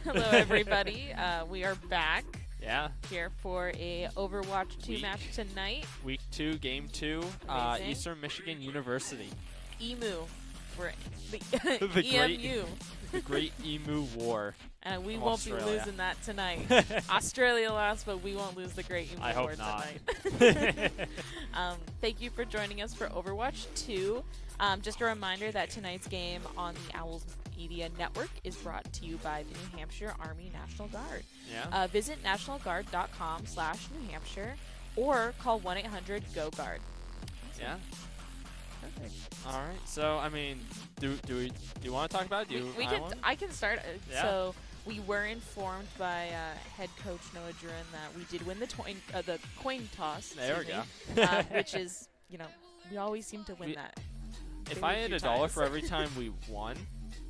Hello, everybody. We are back. Yeah. Here for a Overwatch 2 match tonight. Week 2, Game 2, Eastern Michigan University. EMU. For the, the EMU. The Great Emu War. And we won't Australia. be losing that tonight. Australia lost, but we won't lose the Great Emu War tonight. Thank you for joining us for Overwatch 2. Just a reminder that tonight's game on the Owls Media Network is brought to you by the New Hampshire Army National Guard. Yeah. Visit nationalguard.com/New Hampshire or call 1-800-GO-GUARD. Yeah. Perfect. All right. So, I mean, do you want to talk about it? I can start. Yeah. So we were informed by head coach Noah Duran that we did win the coin toss. There we go. Which is, we always seem to win that. If I had $1 for every time we won,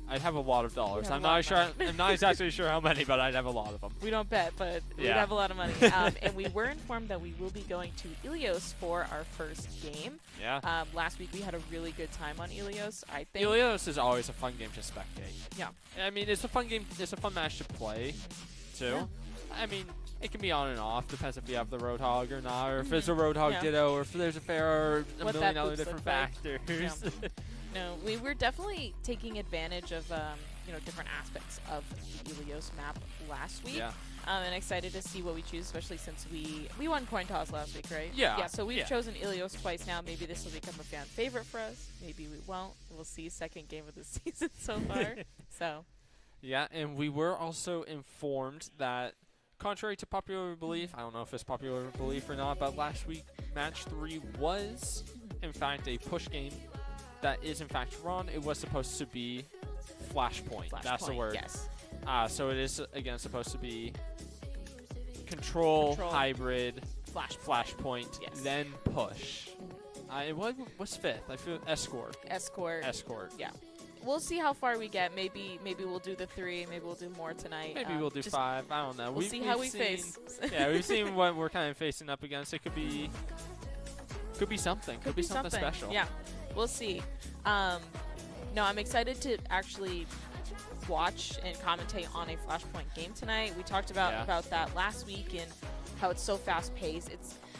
I'd have a lot of dollars. Have I'm a lot not of sure. money. I'm not exactly sure how many, but I'd have a lot of them. We don't bet, but we'd Yeah. have a lot of money. And we were informed that we will be going to Ilios for our first game. Yeah. Last week we had a really good time on Ilios, I think. Ilios is always a fun game to spectate. Yeah. I mean, it's a fun game. It's a fun match to play, too. Yeah. I mean, it can be on and off. Depends if you have the Roadhog or not, or if it's a Roadhog Yeah. Ditto, or if there's a Fair, or a What million that other boots different look like. factors. No, we were definitely taking advantage of different aspects of the Ilios map last week. Yeah. And excited to see what we choose, especially since we won coin toss last week, right? Yeah. Yeah. So we've Yeah. chosen Ilios twice now. Maybe this will become a fan favorite for us. Maybe we won't. We'll see. Second game of the season so far. So. Yeah, and we were also informed that, contrary to popular belief, I don't know if it's popular belief or not, but last week match 3 was in fact a push game. That is in fact wrong. It was supposed to be Flashpoint. That's the word. Yes. So it is again supposed to be control. Hybrid, Flashpoint, Yes. then push. What was 5th? I feel Escort. Escort. Yeah. We'll see how far we get. Maybe we'll do the 3. Maybe we'll do more tonight. Maybe we'll do 5. I don't know. We'll see how we face. Yeah, we've seen what we're kind of facing up against. It could be something. Could be something special. Yeah, we'll see. No, I'm excited to actually watch and commentate on a Flashpoint game tonight. We talked about that last week and how it's so fast paced.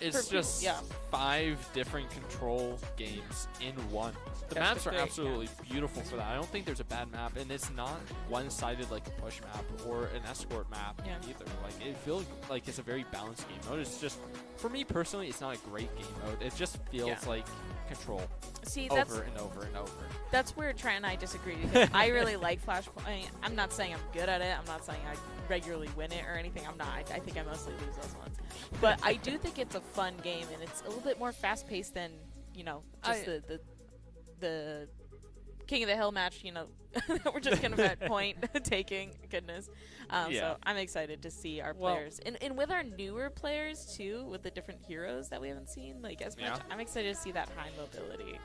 It's just 5 different control games in one. The That's maps are great, absolutely beautiful for that. I don't think there's a bad map, and it's not one-sided like a push map or an escort map either. Like, it feels like it's a very balanced game mode. It's just, for me personally, it's not a great game mode. It just feels like control. See, over and over and over. That's where Trent and I disagree, because I really like Flashpoint. I'm not saying I'm good at it. I'm not saying I regularly win it or anything. I'm not. I think I mostly lose those ones. But I do think it's a fun game, and it's a little bit more fast-paced than, just the King of the Hill match, we're just going to bet point taking. Goodness. So I'm excited to see our players. And with our newer players, too, with the different heroes that we haven't seen, as much, I'm excited to see that high mobility.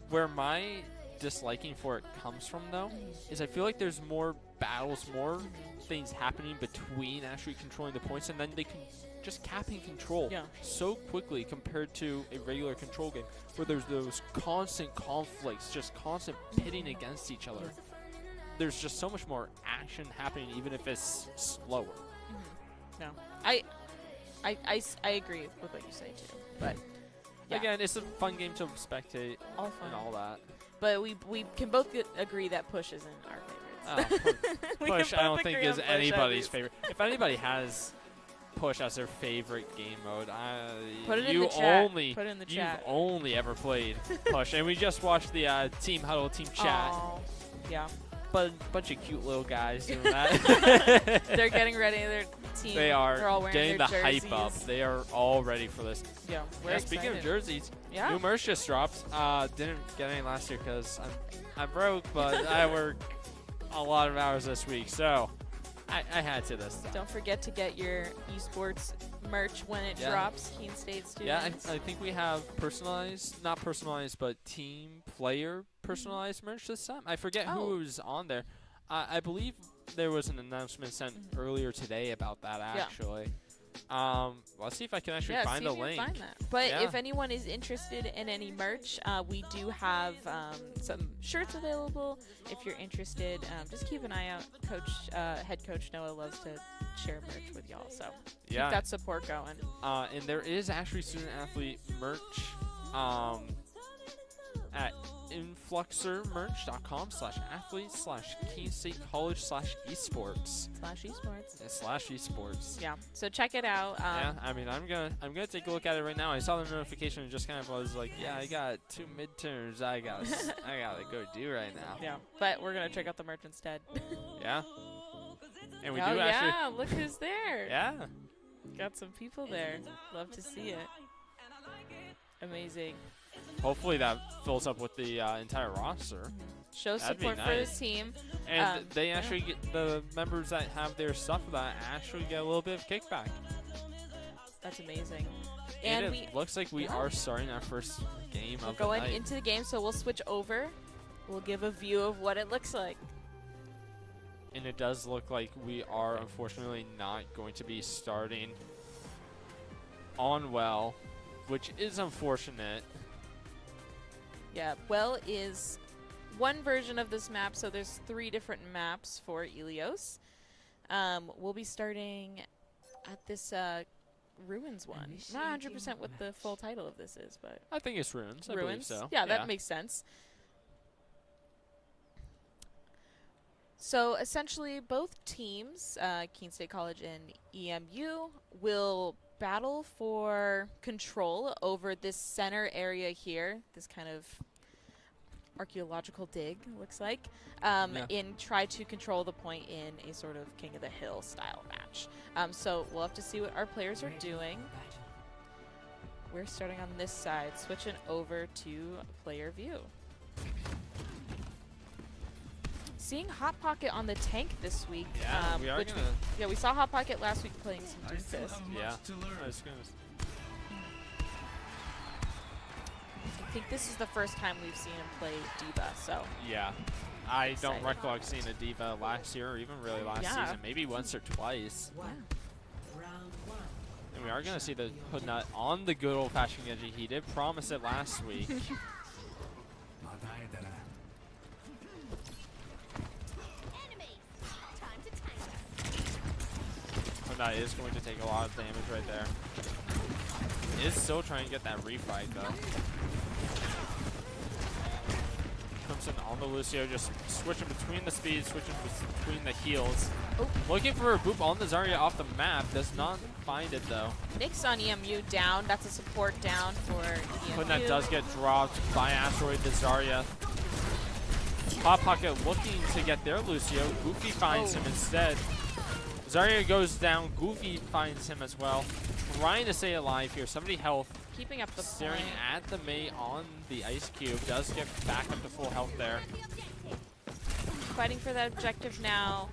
Where my disliking for it comes from, though, is I feel like there's more battles, more things happening between actually controlling the points, and then they can just capping control so quickly compared to a regular control game where there's those constant conflicts, just constant pitting against each other. There's just so much more action happening, even if it's slower. No, I agree with what you say too, but again, it's a fun game to spectate and all that. But we can both agree that push isn't our favorites. Push, I don't think is anybody's favorite. If anybody has push as their favorite game mode, put it in the chat. Put it in the chat. You've only ever played push, and we just watched the team huddle, team chat. Yeah. But bunch of cute little guys doing that. They're getting ready. Their team. They are they're all wearing getting their the jerseys. hype up. They are all ready for this. Yeah, we're excited. Speaking of jerseys, new merch just dropped. Didn't get any last year because I'm broke, but I work a lot of hours this week, so I had to this time. Don't forget to get your esports merch when it drops. Keene State students. Yeah, I think we have not personalized, but team player personalized merch this time. I forget who was on there. I believe there was an announcement sent earlier today about that, actually. Let's see if I can actually find a link. Find that. But if anyone is interested in any merch, we do have some shirts available. If you're interested, just keep an eye out. Head coach Noah loves to share merch with y'all, so keep that support going. And there is actually student athlete merch at influxermerch.com/athlete/Keene State College/esports. Yeah. So check it out. I mean, I'm gonna take a look at it right now. I saw the notification and just kind of was like, I got 2 midterms I gotta go do right now. Yeah. But we're gonna check out the merch instead. Yeah. And we do actually. Yeah. Look who's there. Yeah. Got some people there. Love to see it. Amazing. Hopefully that fills up with the entire roster. Show support for the team. And they actually get the members that have their stuff for that actually get a little bit of kickback. That's amazing. And it looks like we are starting our first game of the night. Going into the game, so we'll switch over we'll give a view of what it looks like. And it does look like we are unfortunately not going to be starting on well, which is unfortunate. Yeah, well is one version of this map, so there's 3 different maps for Ilios. We'll be starting at this Ruins one. Not 100% what the full title of this is, but I think it's Ruins. I believe so. Yeah, that makes sense. So essentially, both teams, Keene State College and EMU, will battle for control over this center area here, this kind of archaeological dig, looks like, and try to control the point in a sort of King of the Hill style match. So we'll have to see what our players are doing. We're starting on this side, switching over to player view. Seeing Hot Pocket on the tank this week. Yeah, we are gonna. We saw Hot Pocket last week playing some Doomfist. Yeah. I think this is the first time we've seen him play D.Va, so. Yeah. I don't recollect seeing a D.Va last year or even really last season. Maybe once or twice. Yeah. And we are going to see the Hood Nut on the good old-fashioned Genji. He did promise it last week. That is going to take a lot of damage right there. Is still trying to get that refight though. Comes in on the Lucio, just switching between the speeds, switching between the heals. Oh. Looking for a boop on the Zarya off the map. Does not find it though. Nyx on EMU down. That's a support down for EMU. That does get dropped by Asteroid the Zarya. Hot Pocket looking to get their Lucio. Goofy finds him instead. Zarya goes down, Goofy finds him as well. Trying to stay alive here, 70 health. Keeping up the Staring at the Mei on the Ice Cube. Does get back up to full health there. Fighting for that objective now.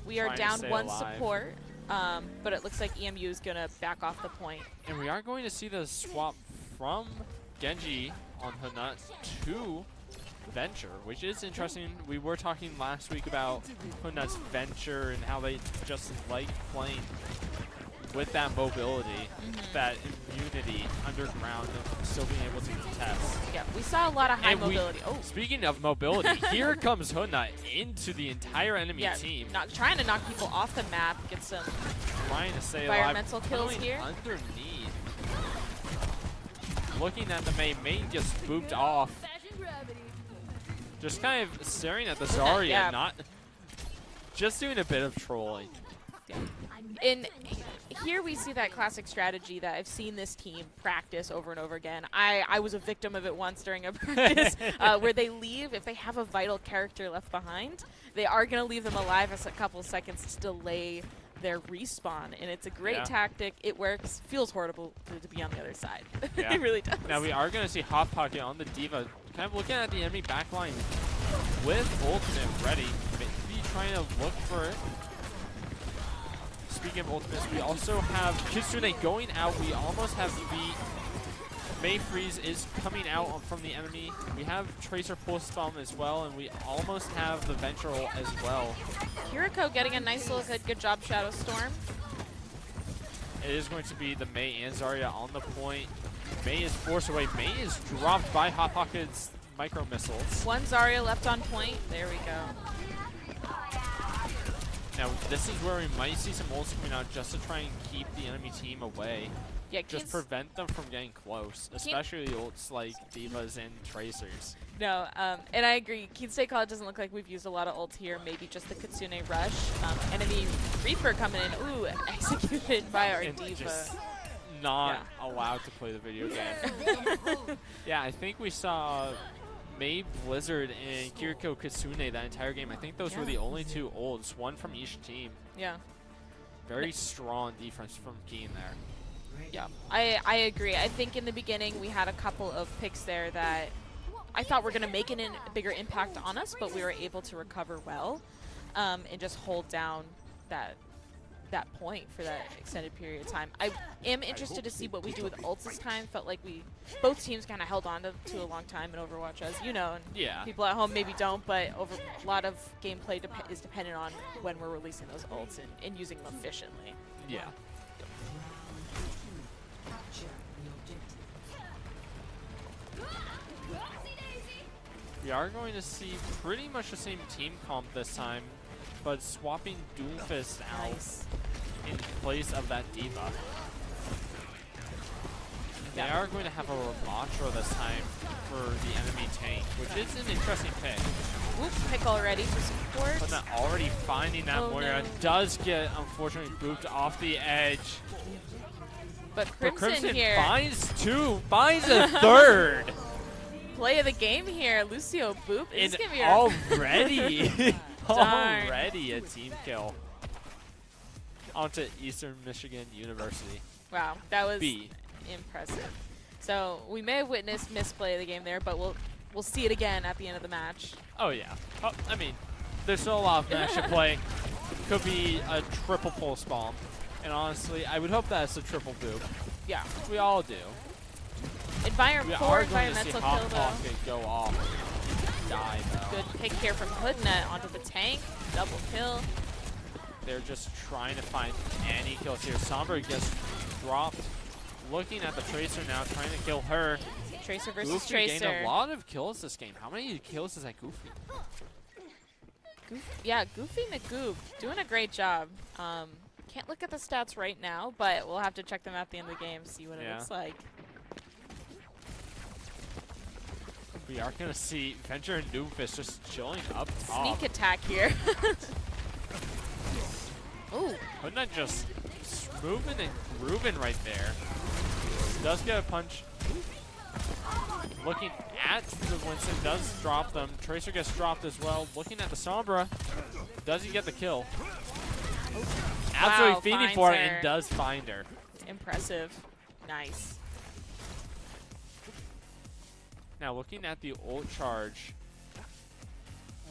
We are down 1 support, but it looks like EMU is going to back off the point. And we are going to see the swap from Genji on Hanut to Venture, which is interesting. We were talking last week about Hunut's Venture and how they just like playing with that mobility, that immunity underground of still being able to contest. Yeah, we saw a lot of high mobility. Speaking of mobility, here comes Hunut into the entire enemy team. Trying to knock people off the map, get some trying to stay environmental kills here. Underneath. Looking at the Mei just booped off. Just kind of staring at the Zarya, not just doing a bit of trolling. Yeah. And here we see that classic strategy that I've seen this team practice over and over again. I was a victim of it once during a practice where they leave, if they have a vital character left behind, they are going to leave them alive as a couple seconds to delay their respawn. And it's a great tactic. It works. Feels horrible to be on the other side. Yeah. It really does. Now we are going to see Hot Pocket on the D.Va. Kind of looking at the enemy backline with ultimate ready. Maybe trying to look for it. Speaking of ultimates, we also have Kitsune going out. We almost have beat. Mei Freeze is coming out from the enemy. We have Tracer Pulse Bomb as well, and we almost have the Venture ult as well. Kiriko getting a nice little hit. Good job, Shadow Storm. It is going to be the Mei and Zarya on the point. Mei is forced away. Mei is dropped by Hot Pocket's micro missiles. 1 Zarya left on point. There we go. Now this is where we might see some ults coming out just to try and keep the enemy team away. Yeah, just prevent them from getting close, especially ults like D.Vas and Tracers. No, and I agree. Keene State College doesn't look like we've used a lot of ults here. Maybe just the Kitsune Rush. Enemy Reaper coming in. Ooh, executed by our D.Va. Just not allowed to play the video game. Yeah, I think we saw Mei Blizzard and Kiriko Kitsune that entire game. I think those were the only 2 ults, one from each team. Yeah. Very strong defense from Keene there. Yeah, I agree. I think in the beginning we had a couple of picks there that I thought were going to make a bigger impact on us, but we were able to recover well and just hold down that that point for that extended period of time. I am interested to see what we do with ults this time. Felt like both teams kind of held on to a long time in Overwatch, as you know, and people at home maybe don't, but a lot of gameplay is dependent on when we're releasing those ults and using them efficiently. Yeah. We are going to see pretty much the same team comp this time, but swapping Doomfist out in place of that D.Va. They are going to have a Ramatra this time for the enemy tank, which is an interesting pick. Oop, pick already for support. But not already finding that Moira does get, unfortunately, booped off the edge. But Crimson here finds a third. Play of the game here, Lucio boop. It's already, already a team kill onto Eastern Michigan University. Wow, that was impressive. So we may have witnessed misplay of the game there, but we'll see it again at the end of the match. Oh yeah. Oh, I mean, there's still a lot of match to play. Could be a triple pulse bomb, and honestly, I would hope that's a triple boop. Yeah, we all do. Environmental kill though. Go off. Die though. Good pick here from Hoodnet onto the tank. Double kill. They're just trying to find any kills here. Sombra gets dropped. Looking at the Tracer now, trying to kill her. Tracer versus Goofy Tracer. Gained a lot of kills this game. How many kills is that Goofy? Yeah, Goofy McGoof doing a great job. Can't look at the stats right now, but we'll have to check them at the end of the game, see what it looks like. We are going to see Venture and Doomfist just chilling up top. Sneak attack here. Ooh. Wouldn't that just moving and grooving right there? Does get a punch. Looking at the Winston, does drop them. Tracer gets dropped as well. Looking at the Sombra. Does he get the kill? Absolutely feeding for it and does find her. Impressive. Nice. Now looking at the ult charge,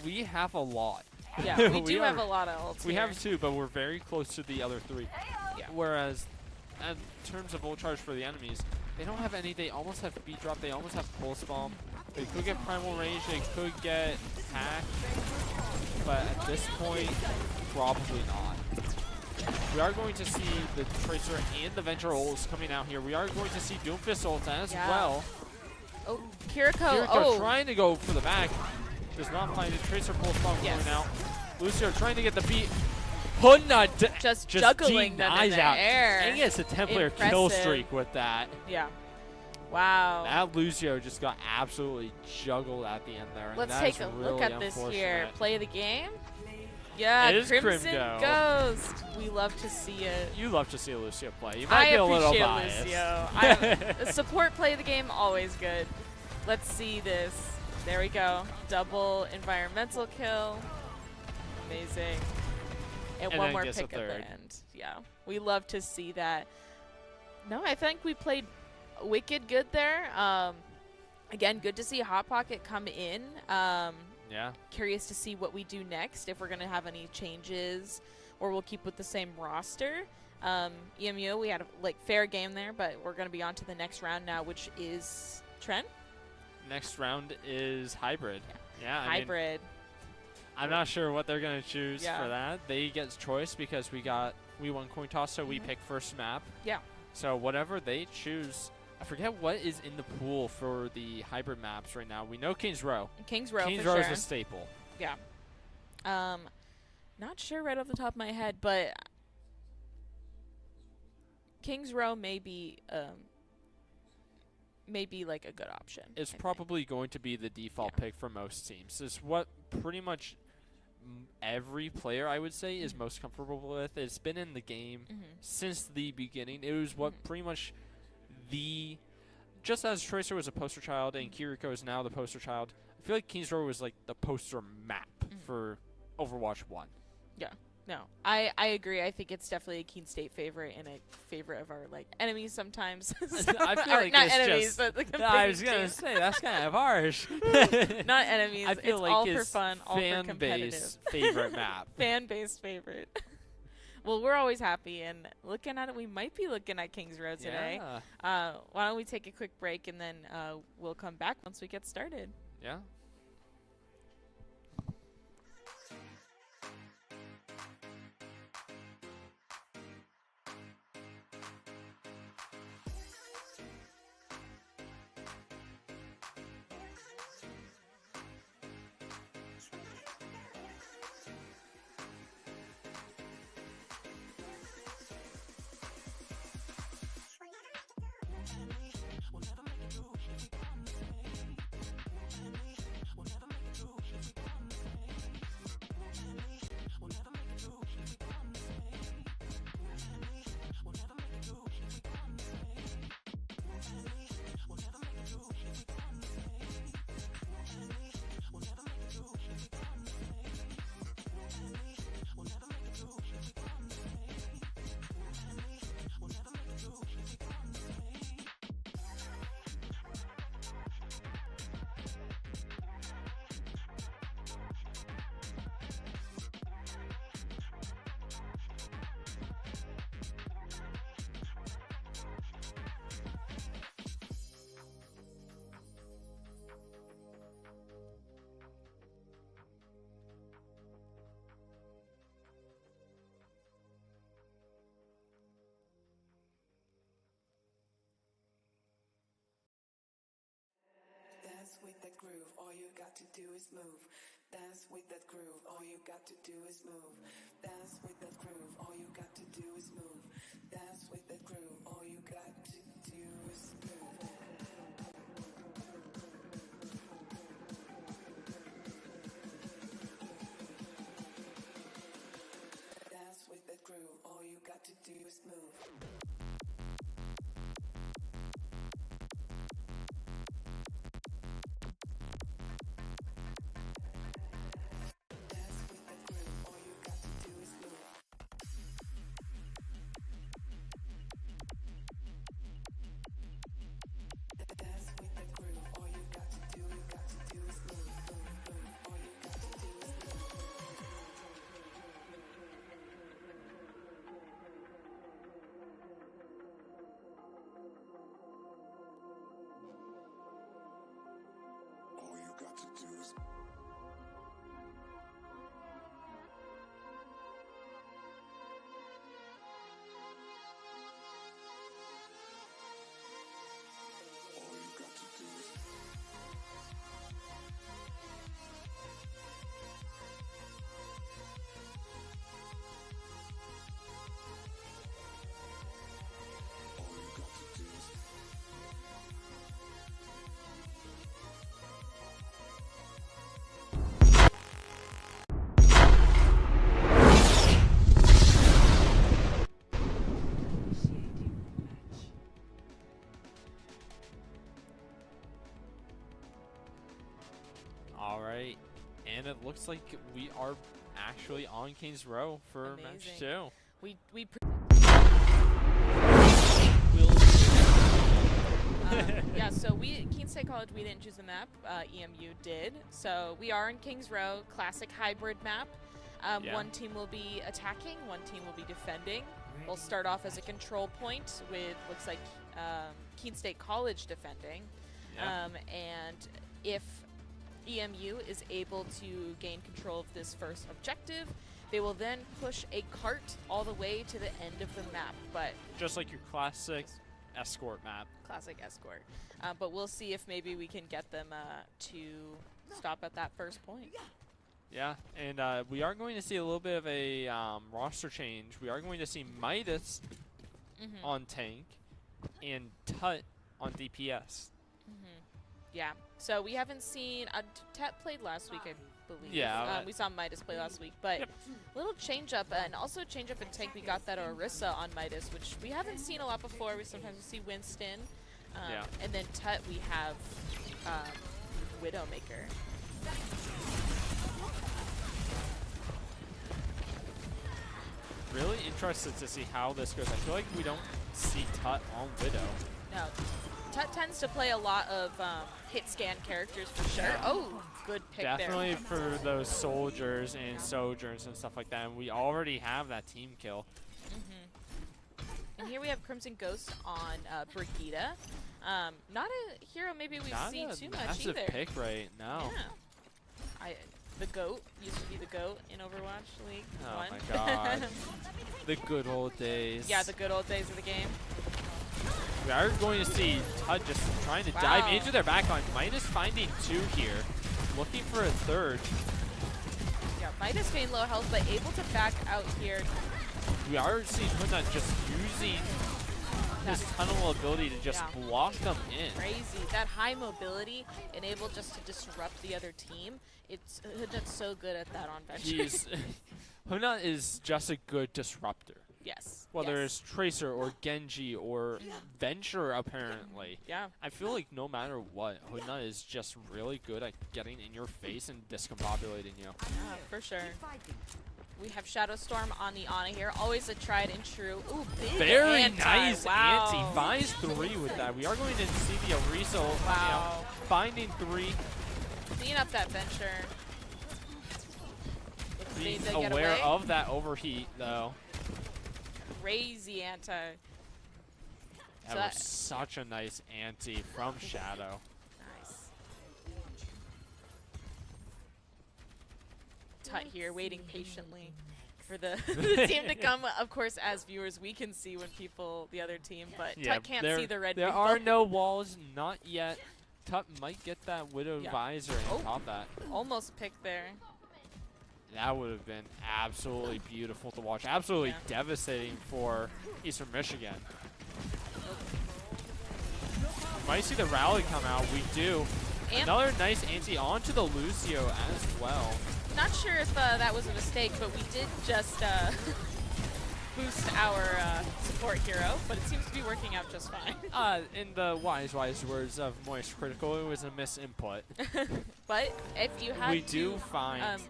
we have a lot. Yeah, we do have a lot of ults. We have two, but we're very close to the other three. Yeah. Whereas, in terms of ult charge for the enemies, they don't have any. They almost have beat drop. They almost have pulse bomb. They could get primal range. They could get hack. But at this point, probably not. We are going to see the Tracer and the Venture ults coming out here. We are going to see Doomfist ult as well. Oh, Kiriko trying to go for the back. Does not find it. Tracer pulse bomb going out. Lucio trying to get the beat. Hunna just juggling them in the air. And he gets a 10-player kill streak with that. Yeah. Wow. That Lucio just got absolutely juggled at the end there. Let's take a look at this here. Play of the game. Yeah, Crimson Ghost. We love to see it. You love to see Lucio play. You might be a little biased. Lucio. Support play of the game, always good. Let's see this. There we go. Double environmental kill. Amazing. And one more pick at the end. Yeah, we love to see that. No, I think we played wicked good there. Again, good to see Hot Pocket come in. Yeah. Curious to see what we do next, if we're going to have any changes or we'll keep with the same roster. EMU, we had a fair game there, but we're going to be on to the next round now, which is Trent? Next round is Hybrid. Yeah, Hybrid. I'm not sure what they're going to choose for that. They get choice because we won coin toss, so we pick first map. Yeah. So whatever they choose, I forget what is in the pool for the hybrid maps right now. We know Kings Row. Kings Row is a staple. Yeah. Not sure right off the top of my head, but Kings Row may be like a good option. It's probably going to be the default pick for most teams. It's what pretty much every player, I would say, is most comfortable with. It's been in the game since the beginning. It was what pretty much just as Tracer was a poster child and Kiriko is now the poster child, I feel like Kings Row was like the poster map for Overwatch 1. Yeah. No, I agree. I think it's definitely a Keene State favorite and a favorite of our enemies sometimes. I feel like not it's enemies, just, but I was gonna say that's kind of harsh. Not enemies. I feel it's like all it's for fun, all for competitive. Favorite map. Fan-based favorite. Well, we're always happy, and looking at it, we might be looking at Kings Row today. Yeah. Why don't we take a quick break, and then we'll come back once we get started. Yeah. Dance with that groove, all you got to do is move. Dance with that groove, all you got to do is move. Dance with that groove, all you got to do is move. Dance with that groove, all you got to do is move. Dance with that groove, all you got to do is move. All right, and it looks like we are actually on Kings Row for match 2. Yeah, so Keene State College, we didn't choose the map. EMU did. So we are in Kings Row, classic hybrid map. One team will be attacking, one team will be defending. We'll start off as a control point with, looks like, Keene State College defending. And if EMU is able to gain control of this first objective, they will then push a cart all the way to the end of the map. But just like your classic escort map. Classic escort. But we'll see if maybe we can get them to stop at that first point. Yeah, and we are going to see a little bit of a roster change. We are going to see Midas on tank and Tut on DPS. Yeah, so we haven't seen Tut played last week, I believe. Yeah, we saw Midas play last week, but little change up, and also change up in tank. We got that Orisa on Midas, which we haven't seen a lot before. We sometimes see Winston, and then Tut we have Widowmaker. Really interested to see how this goes. I feel like we don't see Tut on Widow. No. Tut tends to play a lot of hit scan characters for sure. Oh, good pick Definitely there. for those soldiers and sojourners and stuff like that. And we already have that team kill. And here we have Crimson Ghost on Brigida. Not a hero maybe we see too much massive either. pick right now. Yeah. The GOAT used to be the GOAT in Overwatch League. Oh my god. The good old days. Yeah, the good old days of the game. We are going to see Tut just trying to dive into their backline. Midas finding 2 here. Looking for a 3rd. Yeah, Midas being low health, but able to back out here. We are seeing Hunna just using his tunnel ability to just block them in. Crazy. That high mobility and able just to disrupt the other team. It's Hunna's so good at that on Venture. Hunna is just a good disruptor. Yes. Whether it's Tracer or Genji or Venture, apparently. Yeah. I feel like no matter what, Hunna is just really good at getting in your face and discombobulating you. Yeah, for sure. We have Shadow Storm on the Ana here. Always a tried and true. Ooh, big Very anti. nice Wow. anti. Finds 3 with that. We are going to see the Arisa finding 3. Clean up that Venture. Being aware of that overheat, though. Crazy anti. That was such a nice anti from Shadow. Nice. Tut here, waiting patiently for the, the team to come. Of course, as viewers, we can see when the other team, but Tut can't see the red. There are no walls, not yet. Tut might get that Widow Visor and pop that. Almost picked there. That would have been absolutely beautiful to watch. Absolutely devastating for Eastern Michigan. Might see the rally come out. We do. And another nice anti onto the Lucio as well. Not sure if that was a mistake, but we did just boost our support hero, but it seems to be working out just fine. In the wise words of Moist Critical, it was a misinput. But if you have we do find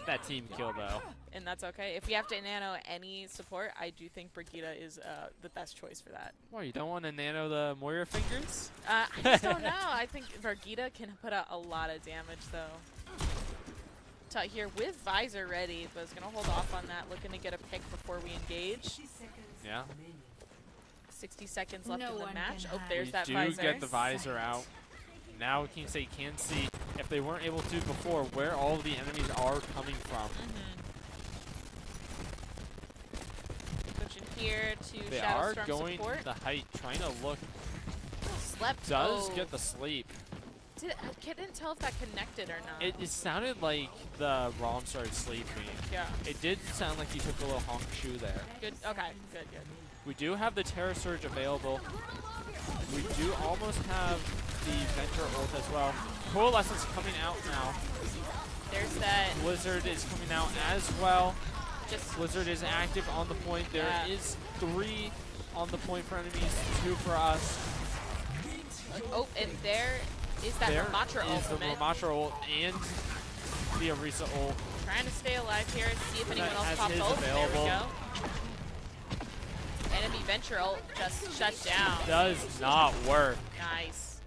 that team kill, though. And that's okay. If we have to nano any support, I do think Brigida is the best choice for that. Well, you don't want to nano the Moira fingers? I just don't know. I think Brigida can put out a lot of damage, though. Tut here with Visor ready, but is going to hold off on that, looking to get a pick before we engage. Yeah. 60 seconds left in the match. Oh, there's that Visor. We do get the Visor out. Now Keene can see, if they weren't able to before, where all of the enemies are coming from. Switching here to they Shadow are Storm going support. the height, trying to look. Slept. Does get the sleep. I didn't tell if that connected or not. It sounded like the ROM started sleeping. Yeah. It did sound like he took a little honk shoe there. Good. Okay. Good. We do have the Terra Surge available. We do almost have the Venture ult as well. Coalescence coming out now. There's that. Blizzard is coming out as well. Blizzard is active on the point. There is 3 on the point for enemies, 2 for us. Oh, and there is that Ramatra ult. There is the Ramatra ult and the Arisa ult. Trying to stay alive here, see if anyone else pops ult. Available. There we go. Enemy Venture ult just shut down. Does not work. Nice.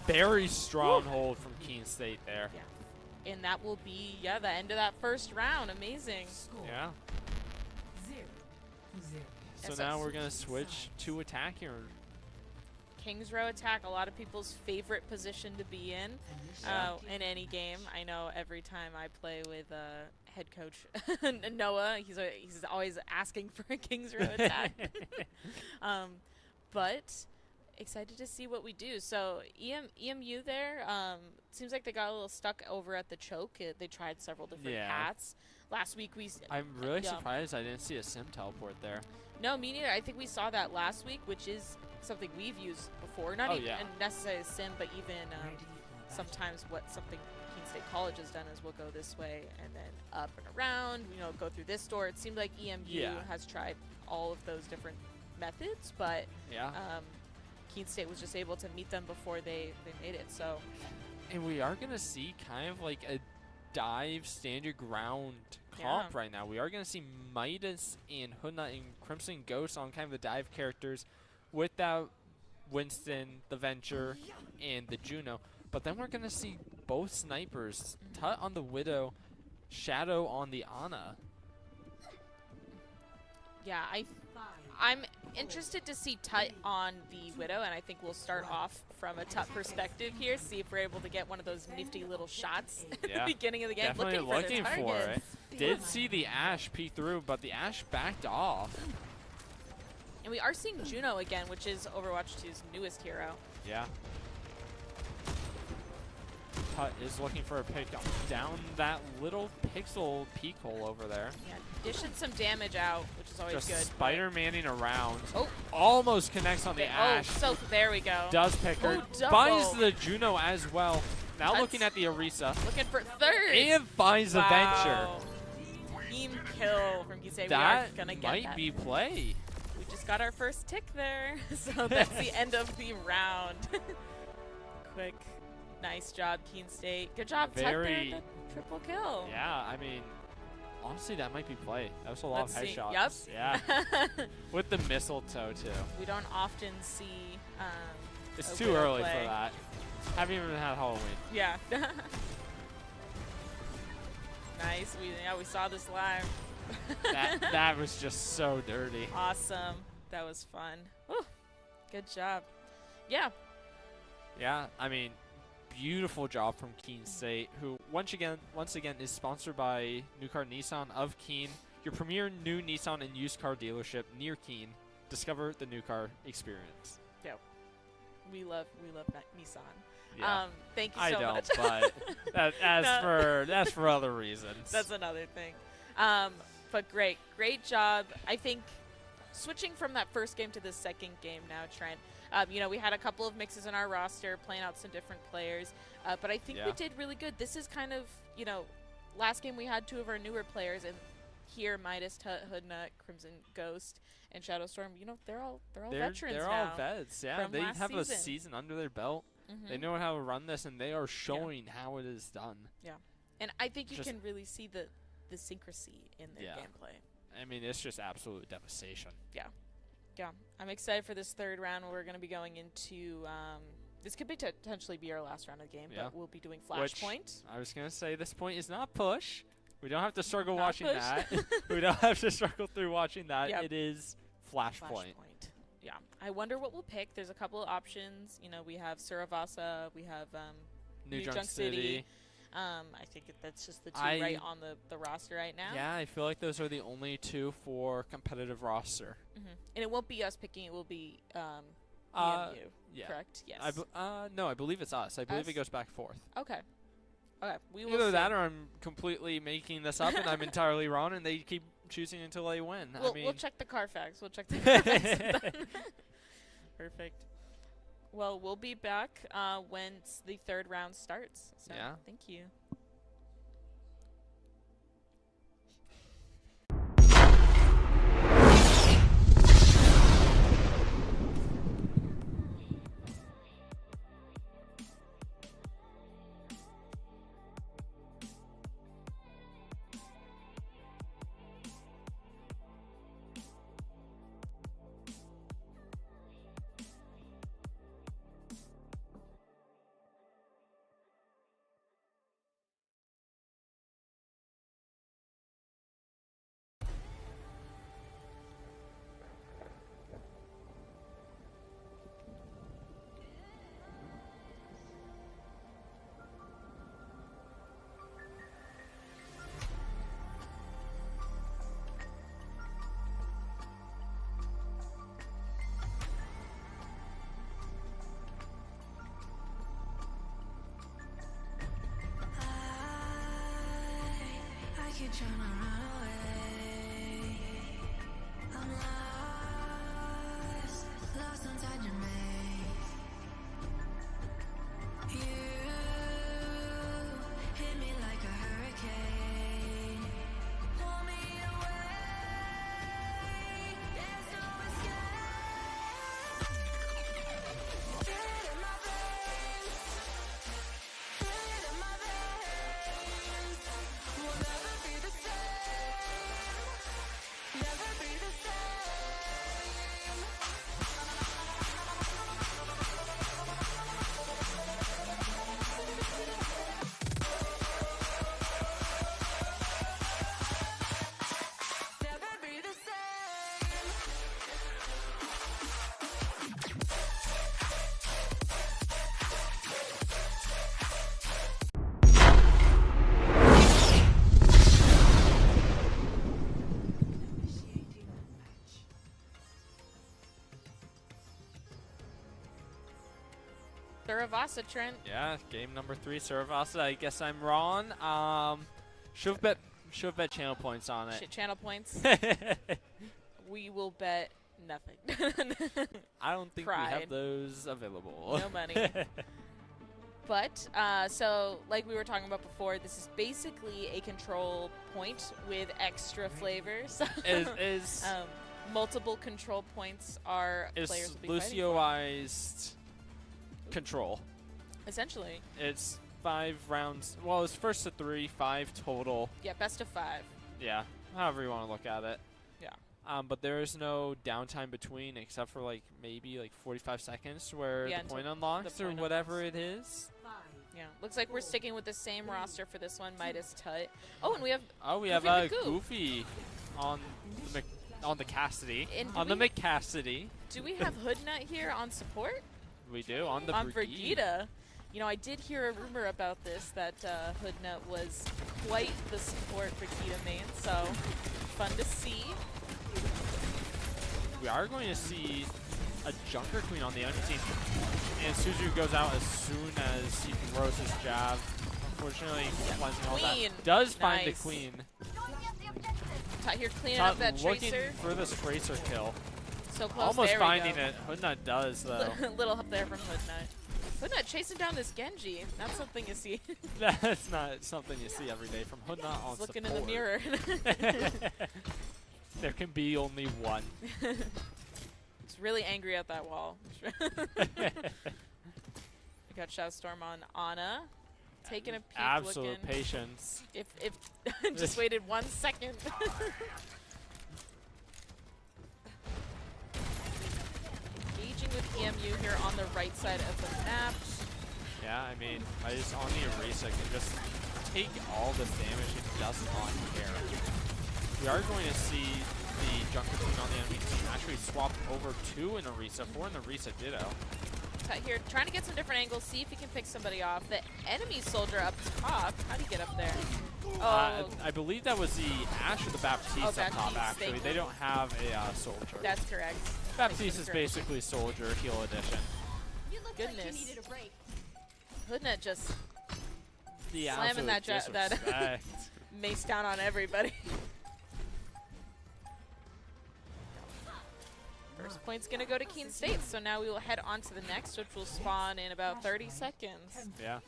Very strong hold from Keene State there. Yeah. And that will be, the end of that first round. Amazing. Yeah. So now we're going to switch to attack here. King's Row attack, a lot of people's favorite position to be in any game. I know every time I play with head coach Noah, he's always asking for a King's Row attack. But excited to see what we do. So EMU there, seems like they got a little stuck over at the choke. They tried several different paths. Last week I'm really surprised I didn't see a sim teleport there. No, me neither. I think we saw that last week, which is something we've used before. Not even necessarily a sim, but even sometimes what something Keene State College has done is we'll go this way and then up and around, go through this door. It seems like EMU has tried all of those different methods, but Keene State was just able to meet them before they made it. So, and we are going to see kind of like a dive stand your ground comp right now. We are going to see Midas and Hunna and Crimson Ghost on kind of the dive characters with that Winston, the Venture, and the Juno. But then we're going to see both snipers, Tut on the Widow, Shadow on the Ana. Yeah, I'm interested to see Tut on the Widow, and I think we'll start off from a Tut perspective here, see if we're able to get one of those nifty little shots at the beginning of the game. Definitely looking for it. Yeah. Did see the Ashe peek through, but the Ashe backed off. And we are seeing Juno again, which is Overwatch 2's newest hero. Yeah. Tut is looking for a pick down that little pixel peek hole over there. Yeah, dishing some damage out, which is always Just good. Spider-Manning around. Oh. Almost connects on the Ashe. So there we go. Does pick her. Double. Finds the Juno as well. Now Tut's looking at the Orisa. looking for third. And finds the Venture. Team kill from Gisei. That we are gonna get might that. be play. We just got our first tick there. So that's the end of the round. Quick. Nice job, Keene State. Good job, Tut there, the triple kill. Yeah, I mean, honestly, that might be play. That was a lot of headshots. Yep. Yeah. With the mistletoe, too. We don't often see It's a too Widow early play. for that. Haven't even had Halloween. Yeah. Nice. We saw this live. that was just so dirty. Awesome. That was fun. Whew. Good job. Yeah. Yeah, I mean, beautiful job from Keene State, who once again is sponsored by New Car Nissan of Keene, your premier new Nissan and used car dealership near Keene. Discover the new car experience. Yeah. We love Nissan. Yeah. Thank you I so don't, much. but that's for other reasons. That's another thing. But great job. I think switching from that first game to the second game now, Trent. We had a couple of mixes in our roster, playing out some different players, but I think we did really good. This is kind of, last game we had two of our newer players, and here Midas, Hoodnut, Crimson Ghost, and Shadowstorm. They're all veterans They're now all vets. Yeah, they have a season under their belt. They know how to run this, and they are showing how it is done. Yeah, and I think you can really see the syncrasy in their gameplay. I mean, it's just absolute devastation. Yeah. Yeah, I'm excited for this third round. We're going to be going into this could potentially be our last round of the game, but we'll be doing Flashpoint. I was going to say this point is not push. We don't have to struggle Not watching push. that. We don't have to struggle through watching that. Yep. It is Flashpoint. Yeah. I wonder what we'll pick. There's a couple of options. We have Suravasa. We have New Junk City. I think that's just the two right on the roster right now. Yeah, I feel like those are the only two for competitive roster. And it won't be us picking. It will be EMU, yeah. correct? Yes. No, I believe it's us. I believe it goes back and forth. Okay. We will Either see. that or I'm completely making this up and I'm entirely wrong and they keep choosing until they win. We'll check the Carfax. Perfect. Well, we'll be back once the third round starts. So thank you. keep trying to run away. I'm lost, lost inside your maze. You hit me like a hurricane. Pull me away, there's no escape. Feel it in my veins, feel it in my veins. We'll never be the same, never be the same. Saravasa, Trent. Yeah, game number 3, Saravasa. I guess I'm wrong. Should have bet channel points on it. Channel points. We will bet nothing. I don't think we have those available. No money. But, so, like we were talking about before, this is basically a control point with extra flavors. Multiple control points are players will be Lucioized control. Essentially. It's 5 rounds. Well, it's first to 3, 5 total. Yeah, best of 5. Yeah, however you want to look at it. Yeah. But there is no downtime between except for like maybe like 45 seconds where the point unlocks or whatever it is. Yeah, looks like we're sticking with the same roster for this one, Midas Tut. Oh, and we have Goofy on the Cassidy. On the McCassidy. Do we have Hoodnut here on support? We do, on the Brigida. You know, I did hear a rumor about this, that Hoodnut was quite the support Brigida main, so fun to see. We are going to see a Junker Queen on the enemy team. And Suzu goes out as soon as he throws his jab. Unfortunately, cleansing all that. Does find the Queen. Tut here cleaning up that looking Tracer. For this Tracer kill. So close. Almost finding it. Hoodnut does, though. Little help there from Hoodnut. Hoodnut chasing down this Genji. Not something you see. That's not something you see every day from Hoodnut on looking support. in the mirror. There can be only one. It's really angry at that wall. We got Shadowstorm on Ana. Taking a peek. Absolute patience. If just waited 1 second. Engaging with EMU here on the right side of the map. Yeah, I mean, Midas on the Orisa can just take all the damage and does not care. We are going to see the Junker Queen on the enemy team actually swap over to an Orisa for an Orisa Ditto. Tut here trying to get some different angles, see if he can pick somebody off. The enemy soldier up top. How do you get up there? Oh, I believe that was the Ashe or the Baptiste up top, actually. They don't have a soldier. That's correct. Baptiste is basically soldier heal edition. Goodness. Hoodnut just the slamming that mace down on everybody. First point's going to go to Keene State, so now we will head on to the next, which will spawn in about 30 seconds. Yeah.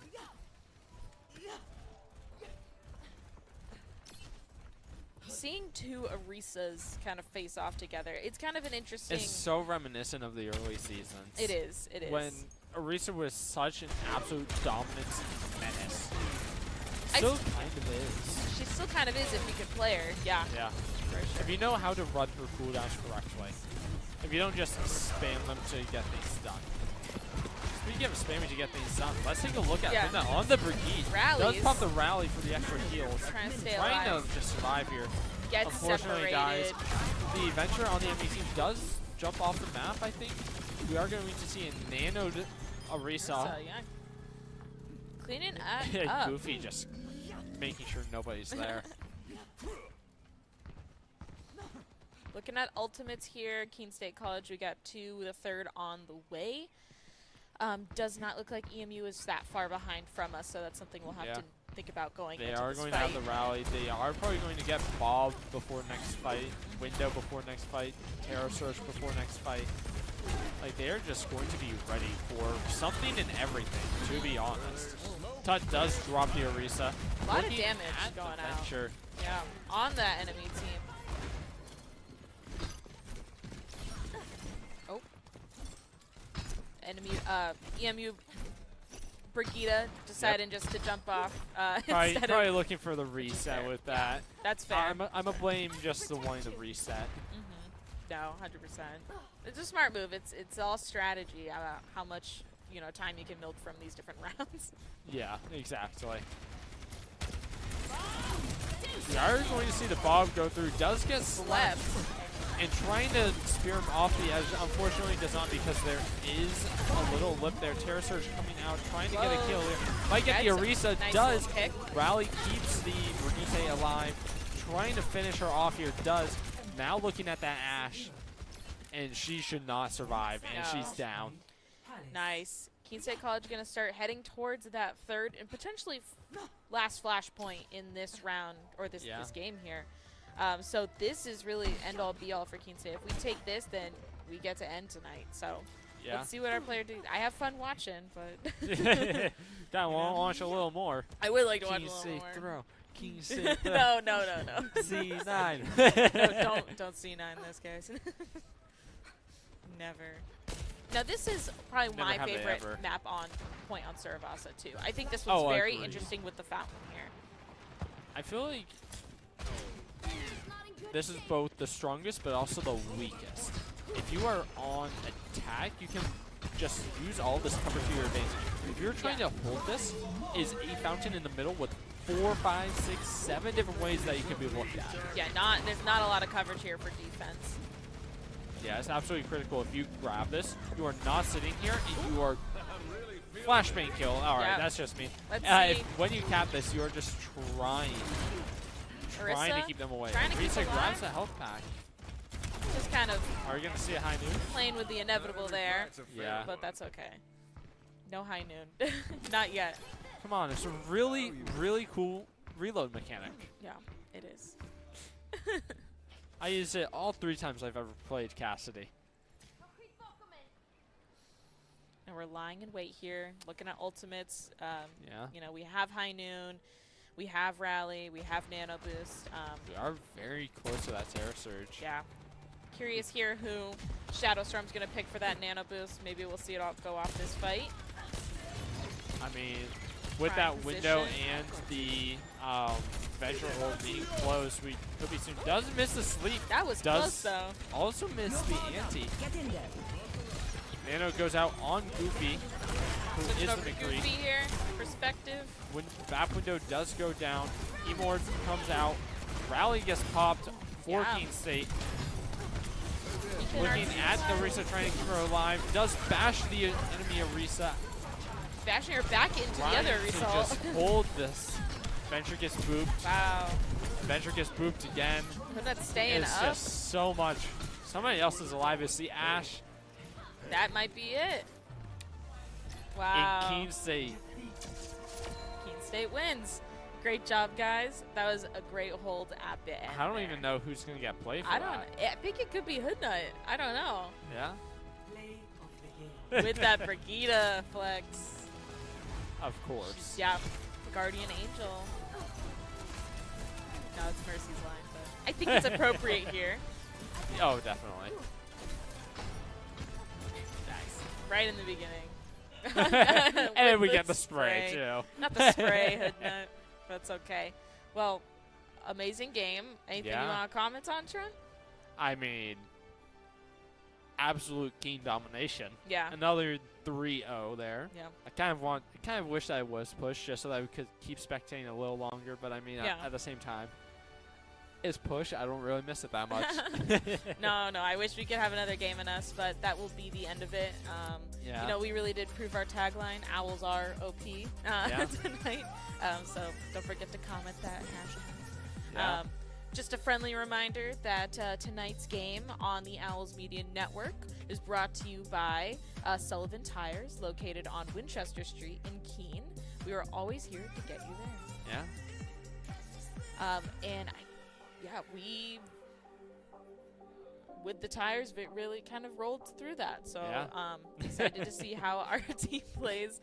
Seeing two Orisas kind of face off together, it's kind of an interesting... It's so reminiscent of the early seasons. It is, it is. When Orisa was such an absolute dominance menace. Still kind of is. She still kind of is if you can play her, yeah. Yeah. For sure. If you know how to run her cooldowns correctly. If you don't just spam them to get things done. Speaking of spamming to get things done, let's take a look at that on the Brigitte. Rallies. Does pop the rally for the extra heals. Trying to stay alive. alive. To just survive here. Gets Unfortunately, separated. guys, the Venture on the enemy team does jump off the map, I think. We are going to see a nanoed Orisa. Yeah. Cleaning up. Goofy just making sure nobody's there. Looking at ultimates here, Keene State College, we got 2, the 3rd on the way. Does not look like EMU is that far behind from us, so that's something we'll have to think about going into this fight. They are going to have the rally. They are probably going to get Bob before next fight, Window before next fight, Terror Surge before next fight. Like, they're just going to be ready for something and everything, to be honest. Tut does drop the Orisa. A lot of damage going out. Yeah, on that enemy team. Oh. Enemy, EMU Brigida deciding just to jump off. Probably looking for the reset with that. That's fair. I'm a blame just the one to reset. No, 100%. It's a smart move. It's all strategy about how much time you can milk from these different rounds. Yeah, exactly. We are going to see the Bob go through. Does get slept. And trying to spear him off the edge, unfortunately does not, because there is a little lip there. Terror Surge coming out, trying to get a kill here. Might get the Orisa, does. Rally keeps the Brigitte alive, trying to finish her off here, does. Now looking at that Ashe, and she should not survive, and she's down. Nice. Keene State College going to start heading towards that third and potentially last flashpoint in this round or this game here. So this is really end-all be-all for Keene State. If we take this, then we get to end tonight. So let's see what our player do. I have fun watching, but I want to watch a little more. I would like to watch a Keene little State more. throw. Keene State throw. No. C9. No, don't C9 this, guys. Never. Now this is probably my favorite map on Point on Saravasa too. I think this was very interesting with the fountain here. I feel like this is both the strongest but also the weakest. If you are on attack, you can just use all this cover to your advantage. If you're trying to hold this, is a fountain in the middle with 4, 5, 6, 7 different ways that you can be looked at. Yeah, there's not a lot of coverage here for defense. Yeah, it's absolutely critical. If you grab this, you are not sitting here, and you are flashbang kill. All right, that's just me. When you cap this, you are just trying to keep them away. Risa grabs a health pack. Just kind of. Are you gonna see a high noon? Playing with the inevitable there. Yeah. But that's okay. No high noon. Not yet. Come on, it's a really, really cool reload mechanic. Yeah, it is. I use it all 3 times I've ever played Cassidy. And we're lying in wait here, looking at ultimates. You know, we have high noon, we have rally, we have nano boost. We are very close to that Terra Surge. Yeah. Curious here who Shadowstorm's going to pick for that nano boost. Maybe we'll see it all go off this fight. I mean, with that window and the Venture hold being close, we could be soon. Does miss the sleep. That was close, though. Also missed the anti. Nano goes out on Goofy, who is the McCree. Goofy here, perspective. When back window does go down, Emord comes out. Rally gets popped for Keene State. Looking at the Risa trying to keep her alive. Does bash the enemy Arisa. Bashing her back into the other result. Just hold this. Venture gets booped. Wow. Venture gets booped again. But that's staying it's up. It's just so much. Somebody else is alive. It's the Ash. That might be it. Wow. In Keene State. Keene State wins. Great job, guys. That was a great hold at the end. I don't even know who's going to get played for I think it could be Hoodnut. I don't know. Yeah? With that Brigida flex. Of course. Yeah. Guardian Angel. No, it's Mercy's line, but I think it's appropriate here. Oh, definitely. Nice. Right in the beginning. And then we get the spray, too. Not the spray, Hoodnut. That's okay. Well, amazing game. Anything you want to comment on, Trent? I mean, absolute Keene domination. Yeah. Another 3-0 there. Yeah. I kind of wish that I was pushed just so that we could keep spectating a little longer, but I mean, at the same time, it's push. I don't really miss it that much. No, I wish we could have another game in us, but that will be the end of it. You know, we really did prove our tagline, Owls are OP, tonight. So don't forget to comment that hashtag. Just a friendly reminder that tonight's game on the Owls Media Network is brought to you by Sullivan Tires, located on Winchester Street in Keene. We are always here to get you there. Yeah. And we, with the tires, it really kind of rolled through that. So excited to see how our team plays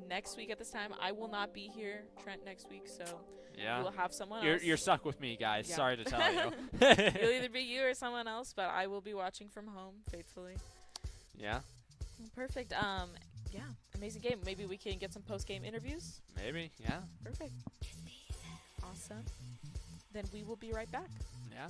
next week at this time. I will not be here, Trent, next week, so we will have someone else. You're stuck with me, guys. Yeah. Sorry to tell you. It'll either be you or someone else, but I will be watching from home faithfully. Yeah. Perfect. Amazing game. Maybe we can get some post-game interviews? Maybe, yeah. Perfect. Awesome. Then we will be right back. Yeah.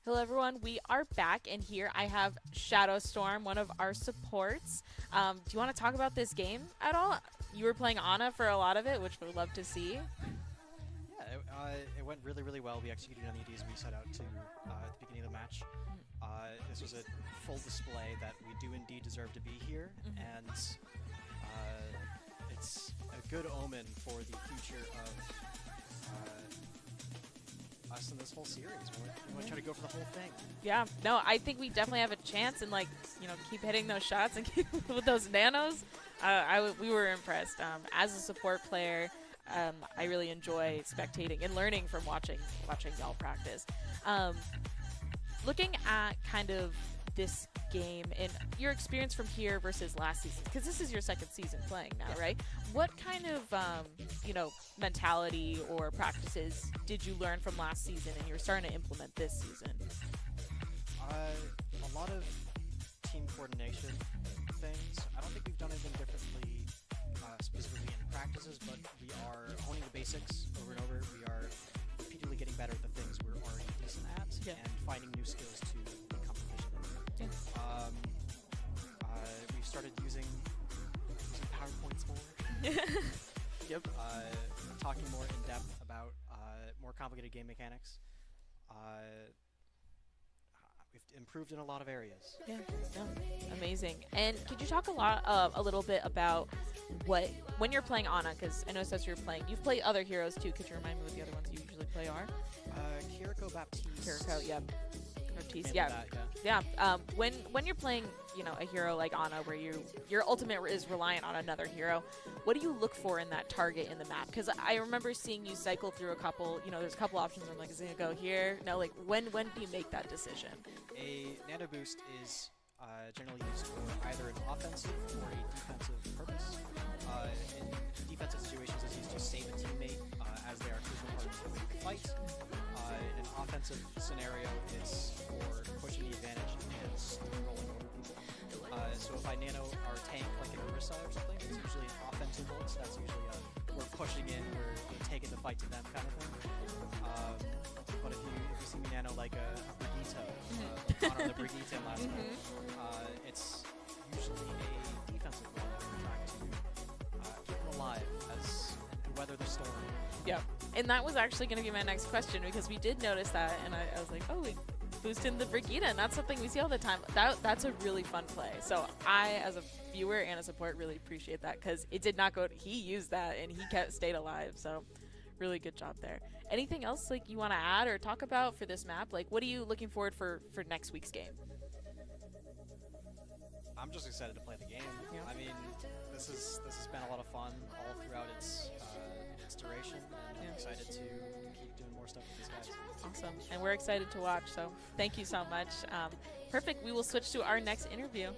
Hello everyone, we are back, and here I have Shadow Storm, one of our supports. Do you want to talk about this game at all? You were playing Ana for a lot of it, which we'd love to see. Yeah, it went really, really well. We executed on the IDs we set out to at the beginning of the match. This was a full display that we do indeed deserve to be here, and it's a good omen for the future of us in this whole series. We want to try to go for the whole thing. Yeah, no, I think we definitely have a chance, and keep hitting those shots and keep with those nanos. We were impressed. As a support player, I really enjoy spectating and learning from watching y'all practice. Looking at kind of this game and your experience from here versus last season, because this is your second season playing now, right? What kind of mentality or practices did you learn from last season and you're starting to implement this season? A lot of team coordination things. I don't think we've done anything differently specifically in practices, but we are honing the basics over and over. We are repeatedly getting better at the things we're already decent at, and finding new skills to become proficient in. We've started using PowerPoints more. Yep. Talking more in depth about more complicated game mechanics. We've improved in a lot of areas. Yeah, no, amazing. And could you talk a little bit about when you're playing Ana, because I know since you're playing, you've played other heroes too. Could you remind me what the other ones you usually play are? Kiriko, Baptiste. Kiriko, yeah. Baptiste, yeah. When you're playing, a hero like Ana, where your ultimate is reliant on another hero, what do you look for in that target in the map? Because I remember seeing you cycle through a couple. There's a couple options. I'm like, is it gonna go here? No, like when do you make that decision? A nano boost is generally used for either an offensive or a defensive purpose. In defensive situations, it's used to save a teammate as they are crucial part of the fight. In an offensive scenario, it's for pushing the advantage and rolling over people. So if I nano our tank like an Orisa or something, it's usually an offensive ult. So that's usually we're pushing in, we're taking the fight to them kind of thing. But if you see me nano like a Brigitte, Connor the Brigitte last night, it's usually a defensive one that we're trying to keep them alive and weather the storm. Yeah, and that was actually going to be my next question, because we did notice that, and I was like, oh, we boosted the Brigitte, and that's something we see all the time. That's a really fun play. So I, as a viewer and a support, really appreciate that, because it did not go. He used that, and he stayed alive. So really good job there. Anything else you want to add or talk about for this map? What are you looking forward for next week's game? I'm just excited to play the game. Yeah. I mean, this has been a lot of fun all throughout its duration, and I'm excited to keep doing more stuff with these guys. Awesome, and we're excited to watch. So thank you so much. Perfect. We will switch to our next interview.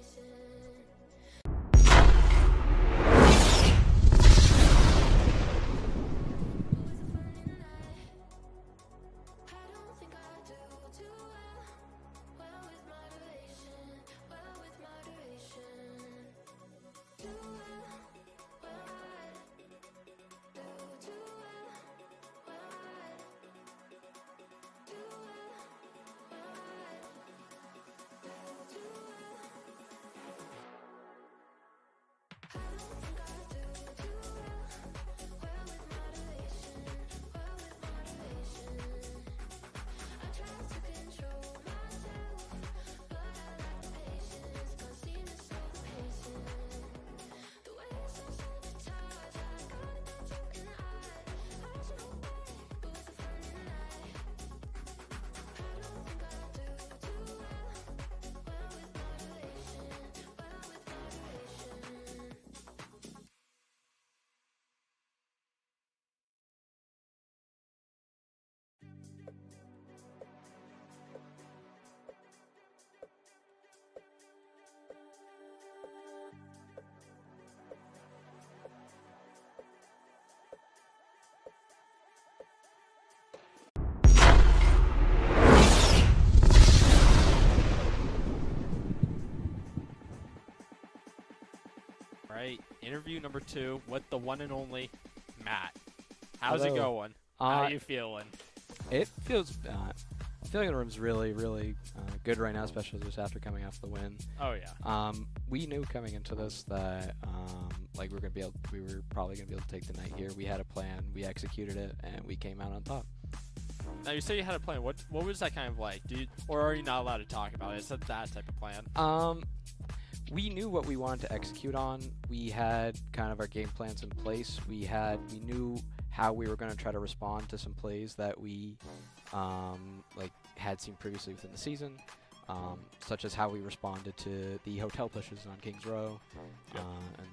Right, interview number 2 with the one and only Matt. How's Hello. it going? How you feeling? It feels Feeling in the room's really, really good right now, especially just after coming off the win. Oh yeah. We knew coming into this that like we were probably gonna be able to take the night here. We had a plan, we executed it, and we came out on top. Now you say you had a plan. What was that kind of like? Or are you not allowed to talk about it? Is that type of plan? We knew what we wanted to execute on. We had kind of our game plans in place. We knew how we were going to try to respond to some plays that we had seen previously within the season, such as how we responded to the hotel pushes on Kings Row, and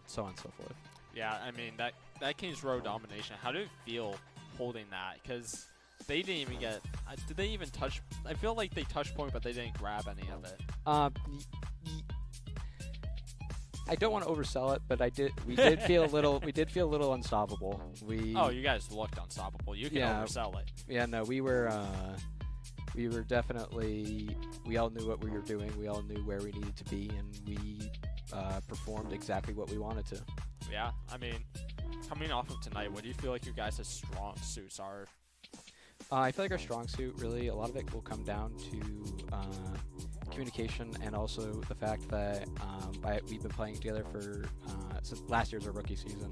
so on and so forth. Yeah, I mean that Kings Row domination. How did it feel holding that? Because they didn't even get. Did they even touch? I feel like they touched point, but they didn't grab any of it. I don't want to oversell it, but we did feel a little unstoppable. Oh, you guys looked unstoppable. You can oversell it. Yeah, no, we were definitely. We all knew what we were doing. We all knew where we needed to be, and we performed exactly what we wanted to. Yeah, I mean, coming off of tonight, what do you feel like your guys' strong suits are? I feel like our strong suit, really, a lot of it will come down to communication, and also the fact that we've been playing together for since last year's our rookie season.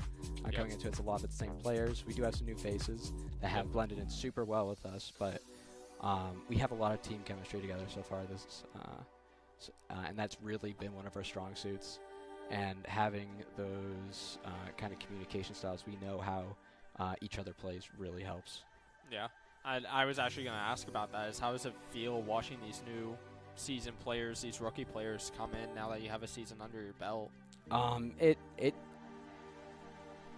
Coming into it's a lot of the same players. We do have some new faces that have blended in super well with us, but we have a lot of team chemistry together so far. And that's really been one of our strong suits. And having those kind of communication styles, we know how each other plays really helps. Yeah. I was actually going to ask about that. How does it feel watching these new season players, these rookie players come in now that you have a season under your belt?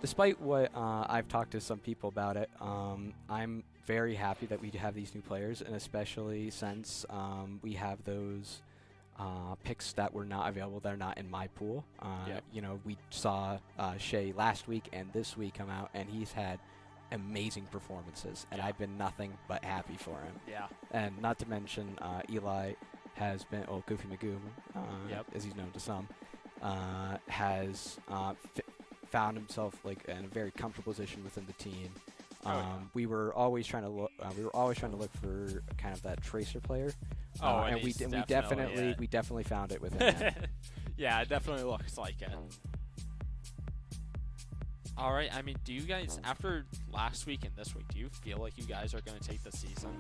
Despite what I've talked to some people about it, I'm very happy that we have these new players, and especially since we have those picks that were not available, that are not in my pool. You know, we saw Shea last week and this week come out, and he's had amazing performances, and I've been nothing but happy for him. Yeah. And not to mention Eli has been, Goofy Magoo, as he's known to some, has found himself like in a very comfortable position within the team. We were always trying to look. We were always trying to look for kind of that tracer player. And we definitely found it within him. Yeah, it definitely looks like it. All right. I mean, do you guys, after last week and this week, do you feel like you guys are going to take the season?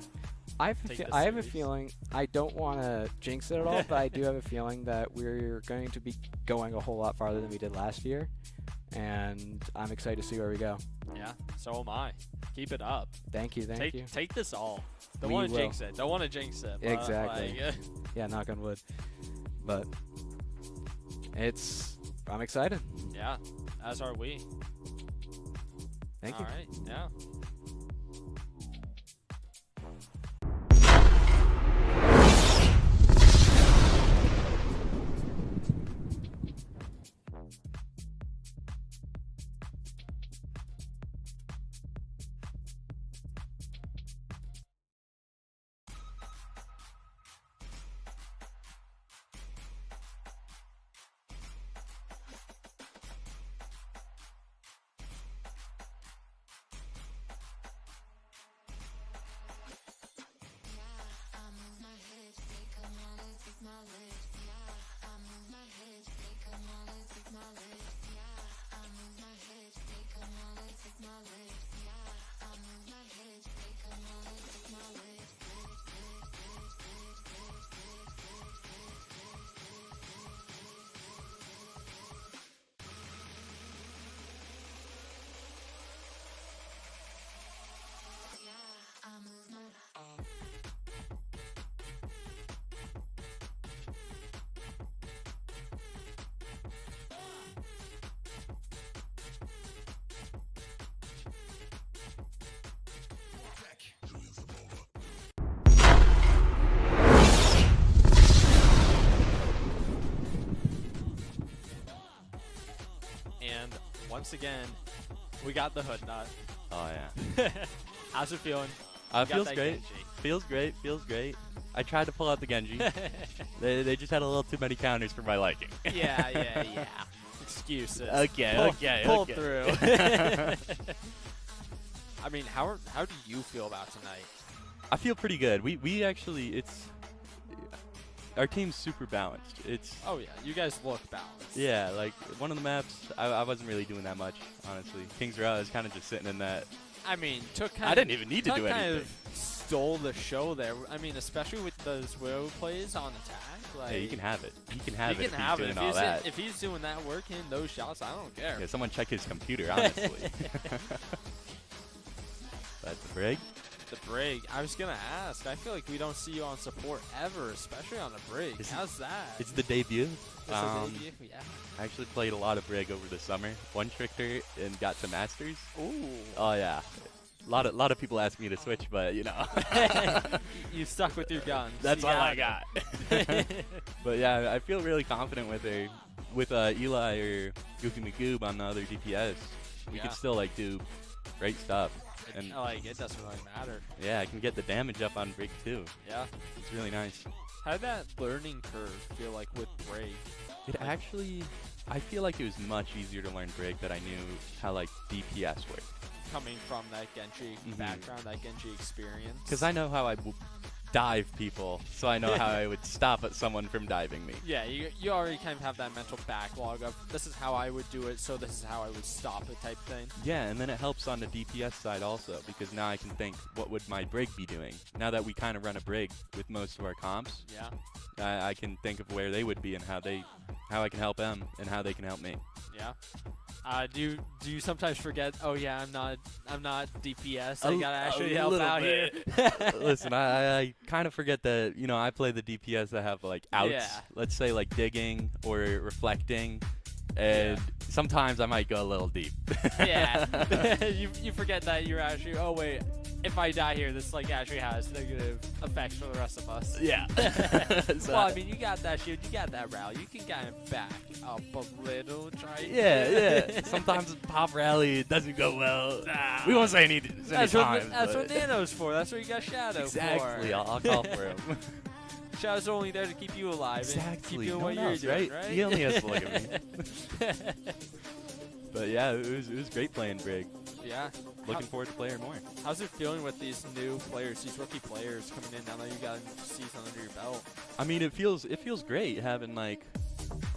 I have a feeling. I don't want to jinx it at all, but I do have a feeling that we're going to be going a whole lot farther than we did last year, and I'm excited to see where we go. Yeah, so am I. Keep it up. Thank you. Take this all. Don't want to jinx it. Don't want to jinx it. Exactly. Yeah, knock on wood. But I'm excited. Yeah, as are we. Thank you. All right. Yeah. And once again, we got the hood nut. Oh, yeah. How's it feeling? Feels great. Feels great. I tried to pull out the Genji. they just had a little too many counters for my liking. Yeah. Excuses. Okay. Pull through. I mean, how do you feel about tonight? I feel pretty good. We actually, our team's super balanced. Oh yeah, you guys look balanced. Yeah, like one of the maps, I wasn't really doing that much, honestly. King's Row is kind of just sitting in that. I mean, I didn't even need to do kind anything. of stole the show there. I mean, especially with those Widow plays on attack. Like, Hey, you can have it. He can have it if he's doing If all he's, that. if he's doing that work in those shots, I don't care. Yeah, someone check his computer, honestly. That's the brig. The brig. I was gonna ask. I feel like we don't see you on support ever, especially on a brig. How's that? It's the debut. It's a debut? Yeah. I actually played a lot of brig over the summer. One trickster and got to masters. Ooh. Oh yeah. A lot of people ask me to switch, but you know. You stuck with your guns. That's all I got. But yeah, I feel really confident with her. With Eli or Goofy McGoob on the other DPS, we could still like do great stuff. And like it doesn't really matter. yeah, I can get the damage up on brig too. Yeah. It's really nice. How did that learning curve feel like with brig? It actually, I feel like it was much easier to learn brig that I knew how like DPS worked. Coming from that Genji background, that Genji experience. Because I know how I dive people, so I know how I would stop at someone from diving me. Yeah, you already kind of have that mental backlog of this is how I would do it, so this is how I would stop it type thing. Yeah, and then it helps on the DPS side also, because now I can think, what would my brig be doing? Now that we kind of run a brig with most of our comps, yeah, I can think of where they would be and how I can help them and how they can help me. Yeah. Do you sometimes forget? Oh yeah, I'm not DPS. I gotta actually help out here. Listen, I kind of forget that I play the DPS that have like outs. Yeah. Let's say like digging or reflecting, and sometimes I might go a little deep. Yeah. you forget that you're actually. Oh wait, if I die here, this like actually has negative effects for the rest of us. Yeah. So, well, I mean, you got that shield, you got that rally. You can kind of back up a little, try. Yeah. Sometimes pop rally doesn't go well. We won't say any times. That's what Nano's for. That's what you got Shadow for. Exactly. I'll call for him. Shadow's only there to keep you alive and keep doing what you're doing, right? He only has to look at me. But yeah, it was great playing brig. Yeah. Looking forward to playing more. How's it feeling with these new players, these rookie players coming in now that you got a season under your belt? I mean, it feels great having like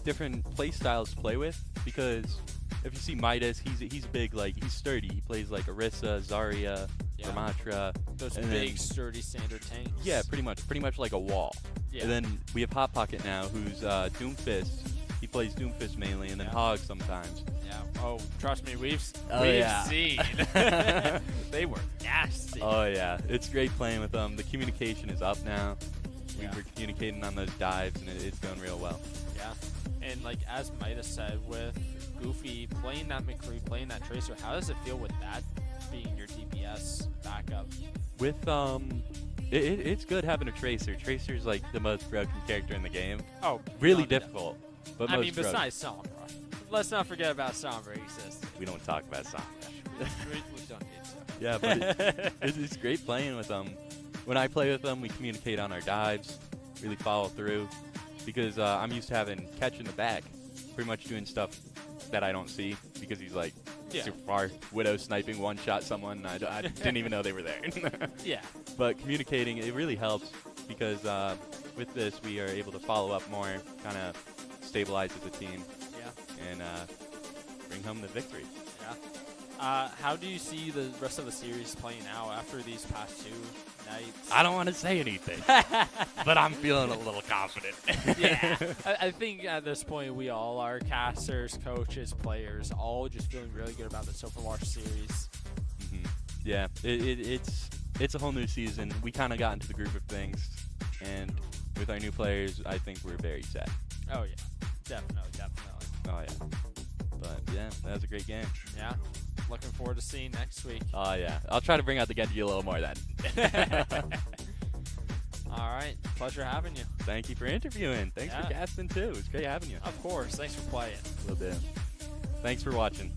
different play styles to play with, because if you see Midas, he's big, like he's sturdy. He plays like Orisa, Zarya, Ramatra. Those big sturdy standard tanks. Yeah, pretty much like a wall. Yeah. And then we have Hot Pocket now, who's Doomfist. He plays Doomfist mainly, and then Hog sometimes. Yeah. Oh, trust me, we've seen. They were nasty. Oh yeah, it's great playing with them. The communication is up now. We're communicating on those dives, and it's going real well. Yeah. And like as Midas said, with Goofy playing that McCree, playing that Tracer, how does it feel with that being your DPS backup? With it's good having a Tracer. Tracer's like the most broken character in the game. Oh, really difficult. But I mean, besides Sombra. Let's not forget about Sombra exists. We don't talk about Sombra. we don't need to. Yeah, but it's great playing with them. When I play with them, we communicate on our dives, really follow through, because I'm used to having Catch in the back, pretty much doing stuff that I don't see, because he's like super far. Widow sniping, one-shot someone, I didn't even know they were there. Yeah. But communicating, it really helps, because with this, we are able to follow up more, kind of stabilize as a team, and bring home the victory. Yeah. How do you see the rest of the series playing out after these past 2 nights? I don't want to say anything, but I'm feeling a little confident. Yeah. I think at this point we all are, casters, coaches, players, all just feeling really good about this Overwatch series. Mm-hmm. Yeah, it's a whole new season. We kind of got into the groove of things, and with our new players, I think we're very set. Oh yeah, definitely. Oh yeah, but yeah, that was a great game. Yeah, looking forward to seeing next week. Oh yeah, I'll try to bring out the Genji a little more then. All right, pleasure having you. Thank you for interviewing. Thanks for casting too. It's great having you. Of course, thanks for playing. Will do. Thanks for watching.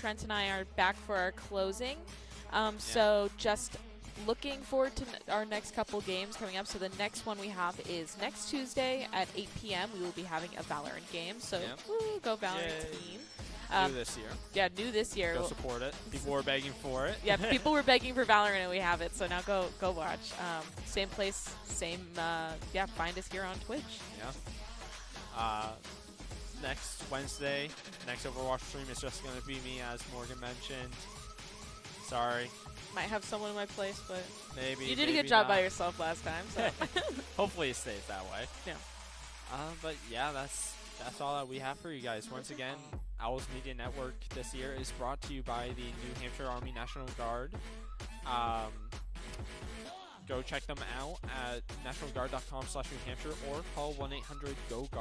Trent and I are back for our closing. So just looking forward to our next couple games coming up. So the next one we have is next Tuesday at 8 p.m. We will be having a Valorant game. So woo, go Valorant team. New this year. Yeah, new this year. Go support it. People were begging for it. Yeah, people were begging for Valorant, and we have it. So now go watch. Same place, same. Find us here on Twitch. Yeah. Next Wednesday, next Overwatch stream is just going to be me, as Morgan mentioned. Sorry. Might have someone in my place, but maybe you did a good job by yourself last time. So hopefully it stays that way. Yeah. But yeah, that's all that we have for you guys. Once again, Owls Media Network this year is brought to you by the New Hampshire Army National Guard. Go check them out at nationalguard.com/New Hampshire or call 1-800-GO-GUARD.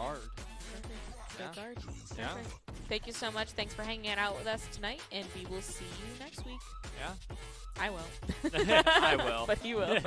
Go Guard. Yeah. Thank you so much. Thanks for hanging out with us tonight, and we will see you next week. Yeah. I will. I will. But he will.